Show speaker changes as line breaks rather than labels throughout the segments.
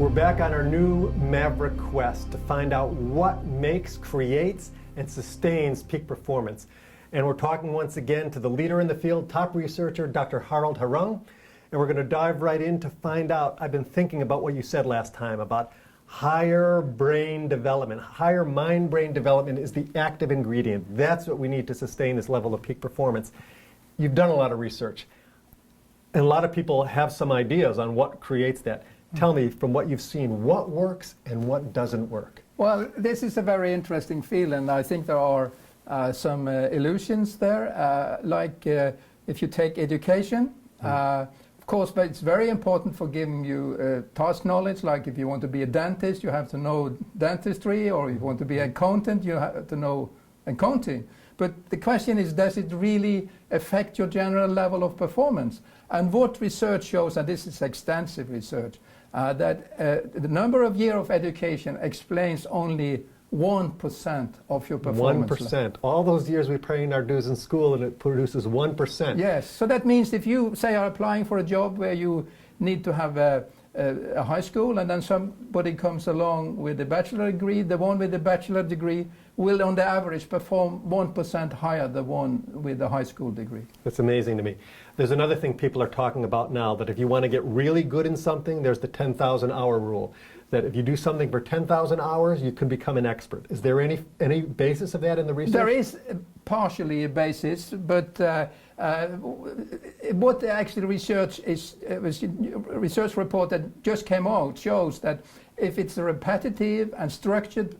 We're back on our new Maverick quest to find out what makes, creates, and sustains peak performance. And we're talking once again to the leader in the field, top researcher, Dr. Harung. And we're going to dive right in to find out. I've been thinking about what you said last time about higher brain development. Higher mind-brain development is the active ingredient. That's what we need to sustain this level of peak performance. You've done a lot of research. And a lot of people have some ideas on what creates that. Tell me, from what you've seen, what works and what doesn't work?
Well, this is a very interesting field, and I think there are some illusions there. If you take education, of course, but it's very important for giving you task knowledge. Like if you want to be a dentist, you have to know dentistry, or if you want to be an accountant, you have to know accounting. But the question is, does it really affect your general level of performance? And what research shows, and this is extensive research, that the number of years of education explains only 1% of your performance.
1%. All those years we paying our dues in school, and it produces 1%.
Yes. So that means if you, say, are applying for a job where you need to have a high school, and then somebody comes along with a bachelor degree, the one with the bachelor degree will, on the average, perform 1% higher than the one with the high school degree. That's
amazing to me. There's another thing people are talking about now, that if you want to get really good in something, there's the 10,000 hour rule. That if you do something for 10,000 hours, you can become an expert. Is there any basis of that in the research?
There is partially a basis, but what actually research is, research report that just came out shows that if it's a repetitive and structured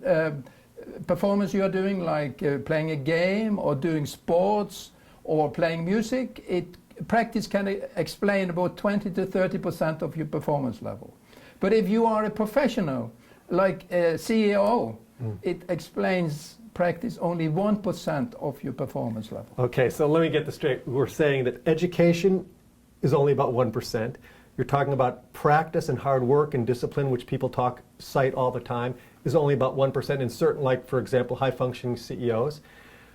performance you are doing, like playing a game or doing sports or playing music, practice can explain about 20 to 30% of your performance level. But if you are a professional, like a CEO, it explains practice only 1% of your performance level.
Okay, so let me get this straight. We're saying that education is only about 1%. You're talking about practice and hard work and discipline, which people cite all the time, is only about 1% in certain, like, for example, high-functioning CEOs.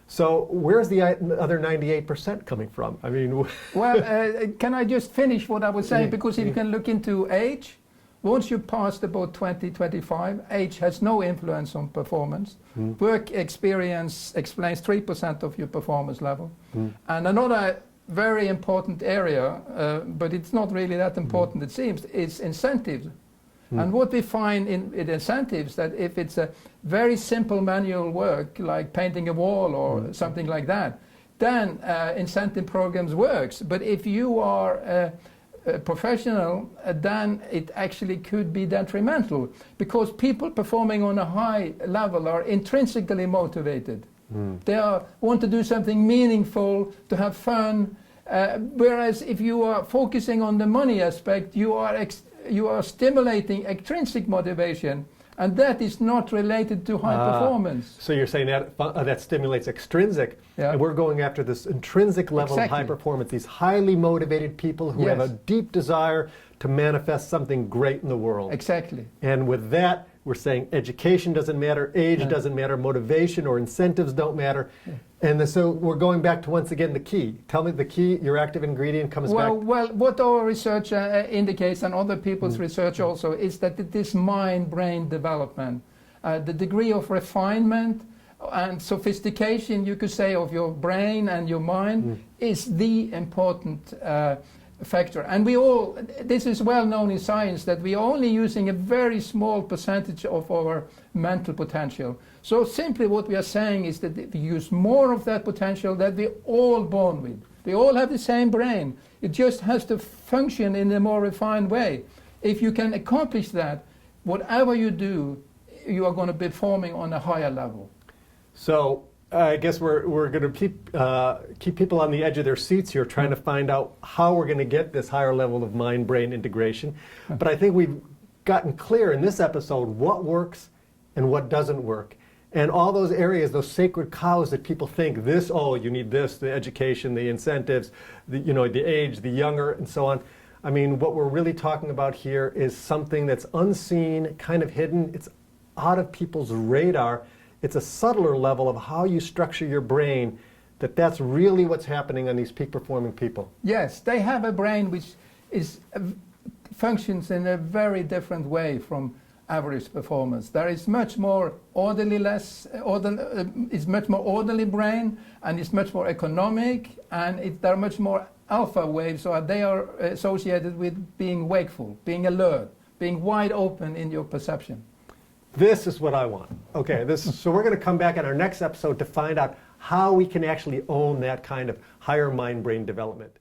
So where's the other 98% coming from? I mean...
Well, can I just finish what I was saying? Because if you can look into age, once you passed about 20, 25, age has no influence on performance. Work experience explains 3% of your performance level. And another very important area, but it's not really that important it seems, is incentives. And what we find in incentives, that if it's a very simple manual work, like painting a wall or something like that, then incentive programs works. But if you are a professional, then it actually could be detrimental, because people performing on a high level are intrinsically motivated. They want to do something meaningful, to have fun, whereas if you are focusing on the money aspect, you are stimulating extrinsic motivation, and that is not related to high performance.
So you're saying that stimulates extrinsic, and we're going after this intrinsic level of high performance, these highly motivated people who have a deep desire to manifest something great in the world.
Exactly.
And with that, we're saying education doesn't matter, age doesn't matter, motivation or incentives don't matter. And so we're going back to, once again, the key. Tell me the key, your active ingredient comes back.
Well, what our research indicates, and other people's research also, is that this mind-brain development, the degree of refinement and sophistication, you could say, of your brain and your mind is the important factor. And this is well known in science, that we are only using a very small percentage of our mental potential. So simply what we are saying is that if we use more of that potential that we're all born with. We all have the same brain. It just has to function in a more refined way. If you can accomplish that, whatever you do, you are going to be performing on a higher level.
So I guess we're going to keep people on the edge of their seats here, trying to find out how we're going to get this higher level of mind-brain integration. But I think we've gotten clear in this episode what works and what doesn't work. And all those areas, those sacred cows that people think this, oh, you need this, the education, the incentives, the age, the younger, and so on. I mean, what we're really talking about here is something that's unseen, kind of hidden. It's out of people's radar. It's a subtler level of how you structure your brain, that's really what's happening on these peak performing people.
Yes, they have a brain which is functions in a very different way from average performance. There is much more orderly brain, and it's much more economic, and there are much more alpha waves, so they are associated with being wakeful, being alert, being wide open in your perception.
This is what I want. Okay, so we're going to come back in our next episode to find out how we can actually own that kind of higher mind-brain development.